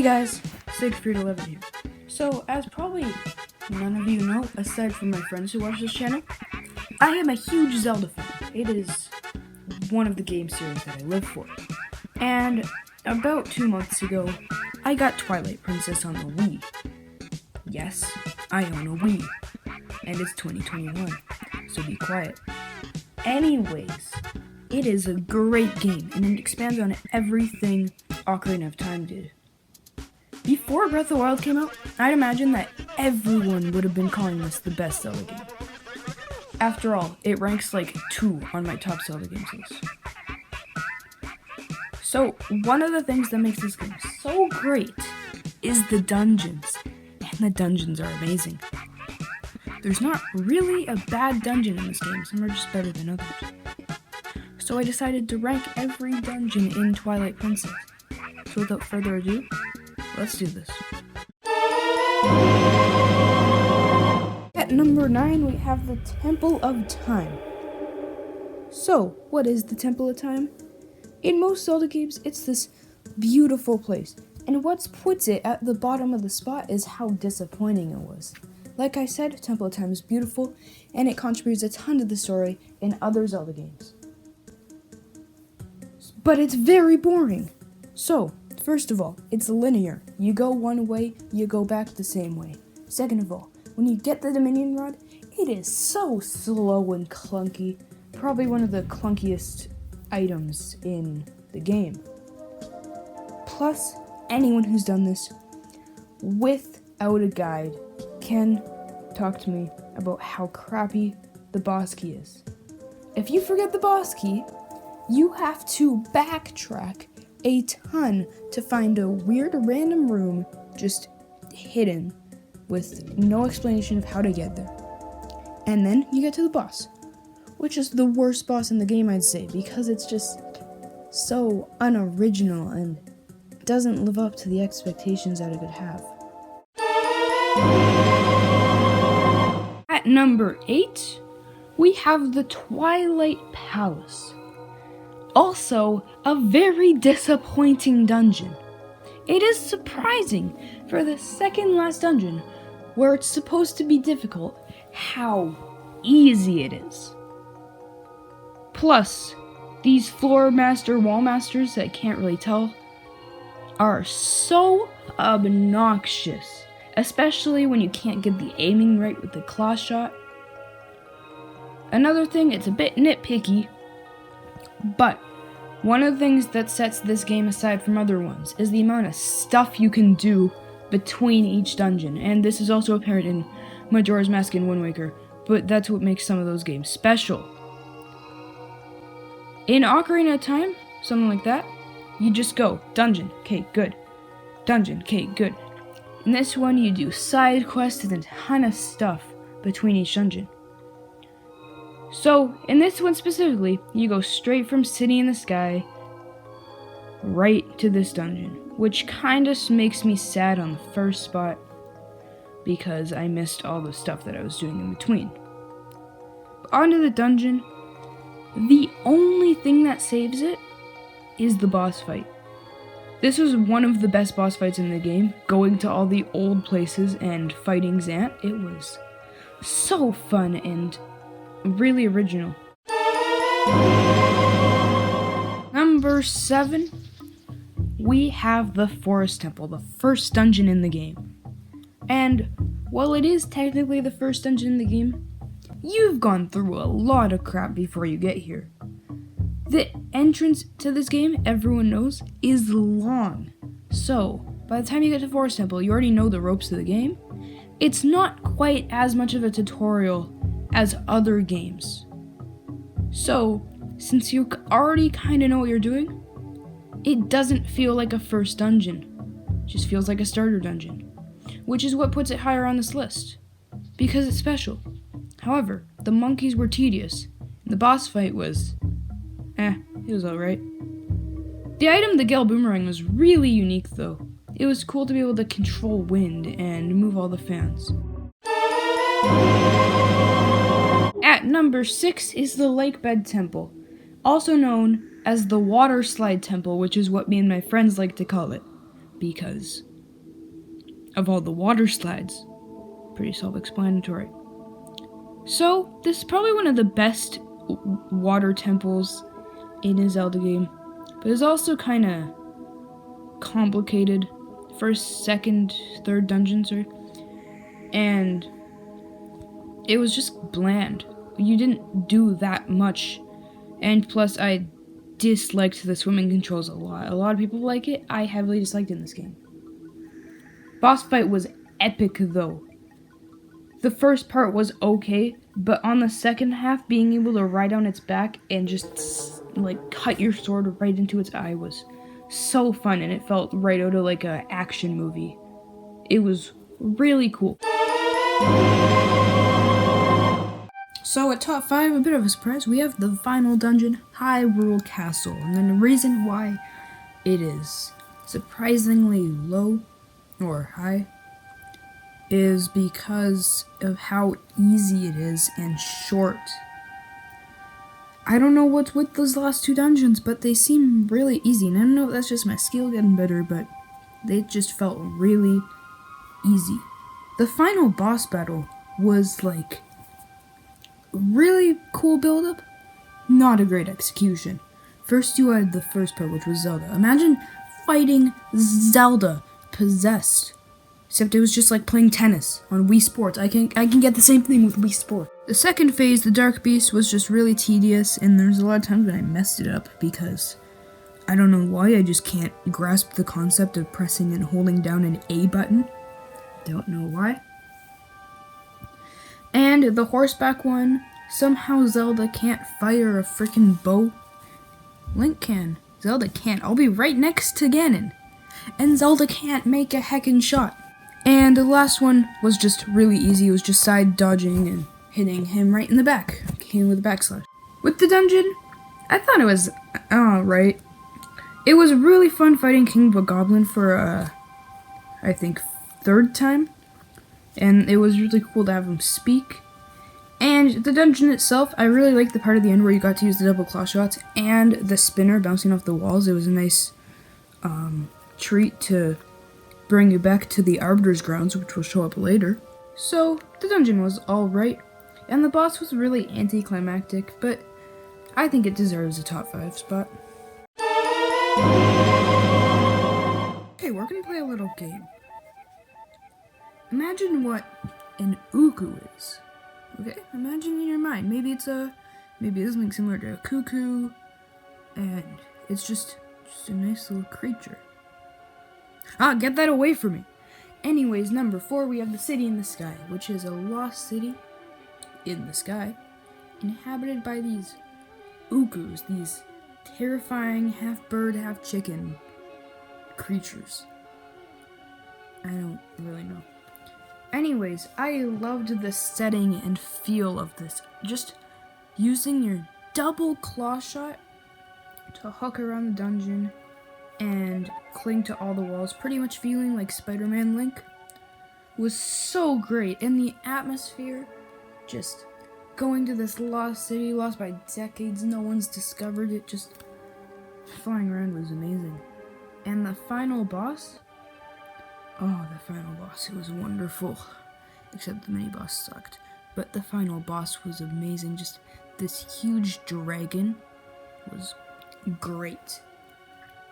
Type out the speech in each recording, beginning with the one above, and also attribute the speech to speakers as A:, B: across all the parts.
A: guys, Siegfried11 here. So, as probably none of you know, aside from my friends who watch this channel, I am a huge Zelda fan. It is one of the game series that I live for. And about 2 months ago, I got Twilight Princess on the Wii. Yes, I own a Wii. And it's 2021, so be quiet. Anyways, it is a great game, and it expands on everything Ocarina of Time did. Before Breath of the Wild came out, I'd imagine that everyone would have been calling this the best Zelda game. After all, it ranks like 2 on my top Zelda games list. So, one of the things that makes this game so great is the dungeons, and the dungeons are amazing. There's not really a bad dungeon in this game, some are just better than others. So I decided to rank every dungeon in Twilight Princess. So without further ado, let's do this. At number 9, we have the Temple of Time. So, what is the Temple of Time? In most Zelda games, it's this beautiful place. And what puts it at the bottom of the spot is how disappointing it was. Like I said, Temple of Time is beautiful, and it contributes a ton to the story in other Zelda games. But it's very boring. So, first of all, it's linear. You go one way, you go back the same way. Second of all, when you get the Dominion Rod, it is so slow and clunky. Probably one of the clunkiest items in the game. Plus, anyone who's done this without a guide can talk to me about how crappy the boss key is. If you forget the boss key, you have to backtrack a ton to find a weird random room just hidden with no explanation of how to get there. And then you get to the boss, which is the worst boss in the game, I'd say, because it's just so unoriginal and doesn't live up to the expectations that it could have. At number 8, we have the Twilight Palace. Also, a very disappointing dungeon. It is surprising for the second last dungeon, where it's supposed to be difficult, how easy it is. Plus, these floor master, wall masters that can't really tell are so obnoxious, especially when you can't get the aiming right with the claw shot. Another thing, it's a bit nitpicky, but one of the things that sets this game aside from other ones is the amount of stuff you can do between each dungeon, and this is also apparent in Majora's Mask and Wind Waker, but that's what makes some of those games special. In Ocarina of Time, something like that, you just go, dungeon, okay, good. Dungeon, okay, good. In this one, you do side quests and a ton of stuff between each dungeon. So, in this one specifically, you go straight from City in the Sky right to this dungeon, which kinda makes me sad on the first spot because I missed all the stuff that I was doing in between. But onto the dungeon, the only thing that saves it is the boss fight. This was one of the best boss fights in the game, going to all the old places and fighting Zant. It was so fun and really original. Number 7, we have the Forest Temple, the first dungeon in the game. And while it is technically the first dungeon in the game, you've gone through a lot of crap before you get here. The entrance to this game, everyone knows, is long. So, by the time you get to Forest Temple, you already know the ropes of the game. It's not quite as much of a tutorial as other games. So, since you already kind of know what you're doing, it doesn't feel like a first dungeon. It just feels like a starter dungeon, which is what puts it higher on this list, because it's special. However, the monkeys were tedious, and the boss fight was it was alright. The item, the Gale Boomerang, was really unique though. It was cool to be able to control wind and move all the fans. At number 6 is the Lakebed Temple, also known as the Water Slide Temple, which is what me and my friends like to call it, because of all the water slides. Pretty self-explanatory. So, this is probably one of the best water temples in a Zelda game, but it's also kind of complicated. First, second, third dungeons, and it was just bland. You didn't do that much, and plus I disliked the swimming controls a lot. A lot of people like it. I heavily disliked it in this game. Boss fight was epic though. The first part was okay, but on the second half, being able to ride on its back and just like cut your sword right into its eye was so fun, and it felt right out of like an action movie. It was really cool. So at top 5, a bit of a surprise, we have the final dungeon, Hyrule Castle, and then the reason why it is surprisingly low or high is because of how easy it is and short. I don't know what's with those last 2 dungeons, but they seem really easy, and I don't know if that's just my skill getting better, but they just felt really easy. The final boss battle was like really cool build-up, not a great execution. First you had the first part, which was Zelda. Imagine fighting Zelda possessed. Except it was just like playing tennis on Wii Sports. I can get the same thing with Wii Sports. The second phase, the Dark Beast, was just really tedious, and there's a lot of times when I messed it up because I don't know why, I just can't grasp the concept of pressing and holding down an A button. Don't know why. And the horseback one, somehow Zelda can't fire a freaking bow. Link can. Zelda can't. I'll be right next to Ganon. And Zelda can't make a heckin' shot. And the last one was just really easy. It was just side dodging and hitting him right in the back. Came with a backslash. With the dungeon, I thought it was alright. It was really fun fighting King Bogoblin for, I think, 3rd time. And it was really cool to have him speak. And the dungeon itself, I really liked the part at the end where you got to use the double claw shots and the spinner bouncing off the walls. It was a nice treat to bring you back to the arbiters grounds, which will show up later. So the dungeon was alright, and the boss was really anticlimactic, but I think it deserves a top 5 spot. Okay, we're gonna play a little game. Imagine what an uku is. Okay, imagine in your mind. Maybe it's something similar to a cuckoo, and it's just a nice little creature. Get that away from me! Anyways, number 4, we have the City in the Sky, which is a lost city in the sky, inhabited by these ukus, these terrifying half-bird, half-chicken creatures. I don't really know. Anyways, I loved the setting and feel of this. Just using your double claw shot to hook around the dungeon and cling to all the walls, pretty much feeling like Spider-Man Link, was so great. And the atmosphere, just going to this lost city, lost by decades, no one's discovered it, just flying around was amazing. And the final boss, it was wonderful. Except the mini-boss sucked. But the final boss was amazing. Just this huge dragon was great.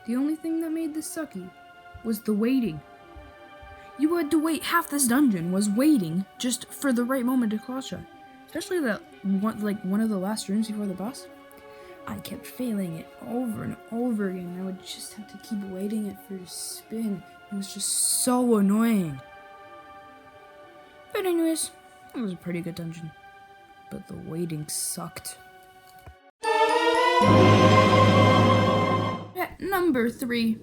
A: The only thing that made this sucky was the waiting. You had to wait. Half this dungeon was waiting just for the right moment to claw shot. Especially one of the last rooms before the boss. I kept failing it over and over again. I would just have to keep waiting it for it to spin. It was just so annoying. But anyways, it was a pretty good dungeon. But the waiting sucked. At number 3,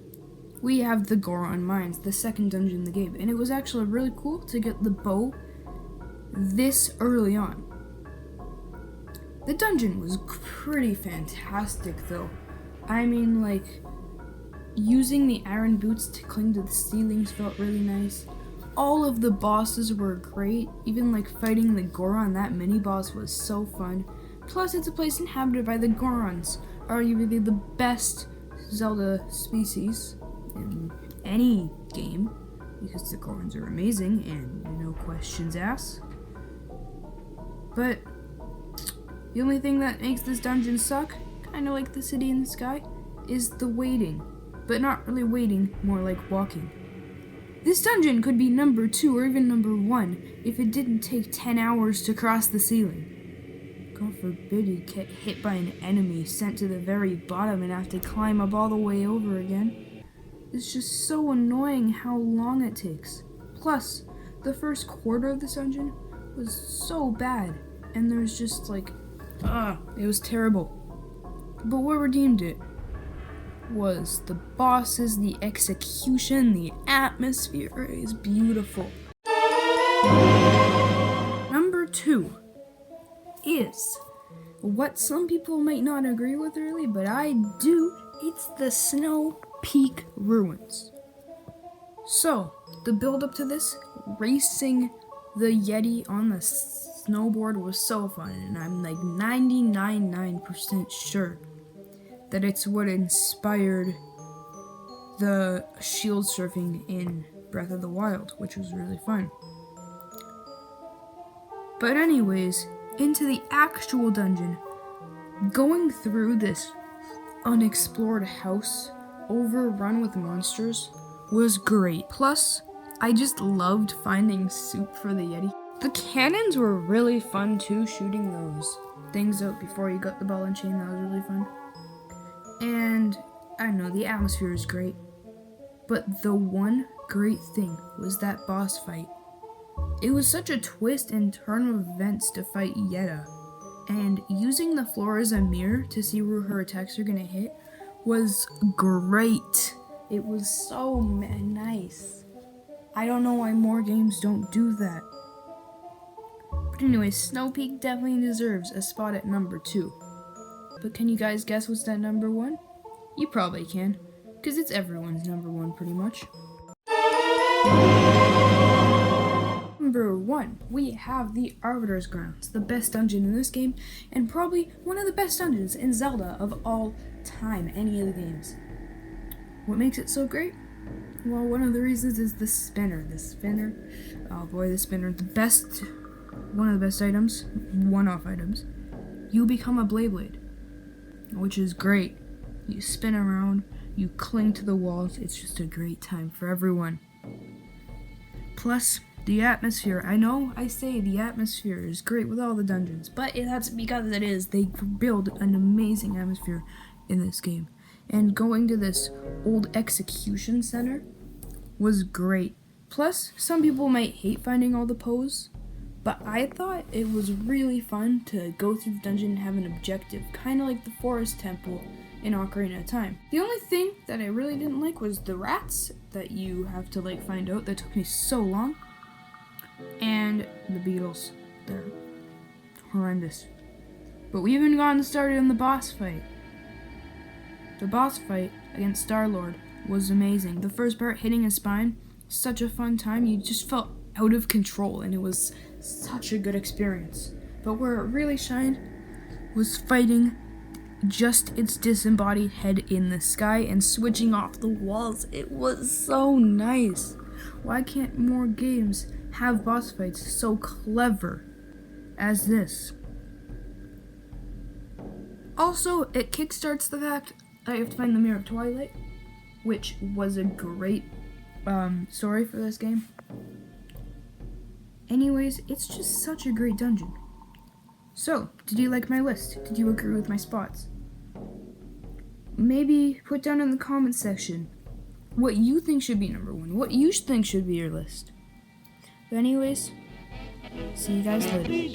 A: we have the Goron Mines, the second dungeon in the game. And it was actually really cool to get the bow this early on. The dungeon was pretty fantastic though. I mean, like, using the iron boots to cling to the ceilings felt really nice. All of the bosses were great. Even like fighting the Goron, that mini boss was so fun. Plus it's a place inhabited by the Gorons, arguably the best Zelda species in any game. because the Gorons are amazing and no questions asked. But the only thing that makes this dungeon suck, kind of like the city in the sky, is the waiting. But not really waiting, more like walking. This dungeon could be number 2 or even number 1 if it didn't take 10 hours to cross the ceiling. God forbid you get hit by an enemy sent to the very bottom and have to climb up all the way over again. It's just so annoying how long it takes. Plus, the first quarter of this dungeon was so bad, and there's just like, it was terrible. But what redeemed it was the bosses, the execution, the atmosphere is beautiful. Number 2 is what some people might not agree with really, but I do. It's the Snow Peak Ruins. So, the build up to this, racing the Yeti on the snowboard was so fun, and I'm like 99% sure that it's what inspired the shield surfing in Breath of the Wild, which was really fun. But anyways, into the actual dungeon, going through this unexplored house overrun with monsters was great. Plus, I just loved finding soup for the Yeti. The cannons were really fun too, shooting those things out before you got the ball and chain. That was really fun. And I don't know, the atmosphere is great. But the one great thing was that boss fight. It was such a twist and turn of events to fight Yetta. And using the floor as a mirror to see where her attacks are gonna hit was great. It was so nice. I don't know why more games don't do that. But anyway, Snow Peak definitely deserves a spot at number 2. But can you guys guess what's that number 1? You probably can, because it's everyone's number 1 pretty much. Number 1, we have the Arbiters Grounds, the best dungeon in this game, and probably one of the best dungeons in Zelda of all time, any of the games. What makes it so great? Well, one of the reasons is the spinner. The spinner, one of the best items, one-off items. You become a Blade, which is great. You spin around, you cling to the walls, it's just a great time for everyone. Plus, the atmosphere. I know I say the atmosphere is great with all the dungeons, but that's because it is. They build an amazing atmosphere in this game. And going to this old execution center was great. Plus, some people might hate finding all the pose, but I thought it was really fun to go through the dungeon and have an objective, kind of like the Forest Temple in Ocarina of Time. The only thing that I really didn't like was the rats that you have to find out. That took me so long. And the beetles. They're horrendous. But we haven't gotten started on the boss fight. The boss fight against Star-Lord was amazing. The first part, hitting his spine, such a fun time. You just felt out of control, and it was such a good experience. But where it really shined was fighting just its disembodied head in the sky and switching off the walls. It was so nice. Why can't more games have boss fights so clever as this? Also, it kickstarts the fact that you have to find the Mirror of Twilight, which was a great story for this game. Anyways, it's just such a great dungeon. So, did you like my list? Did you agree with my spots? Maybe put down in the comments section what you think should be number 1, what you think should be your list. But anyways, see you guys later.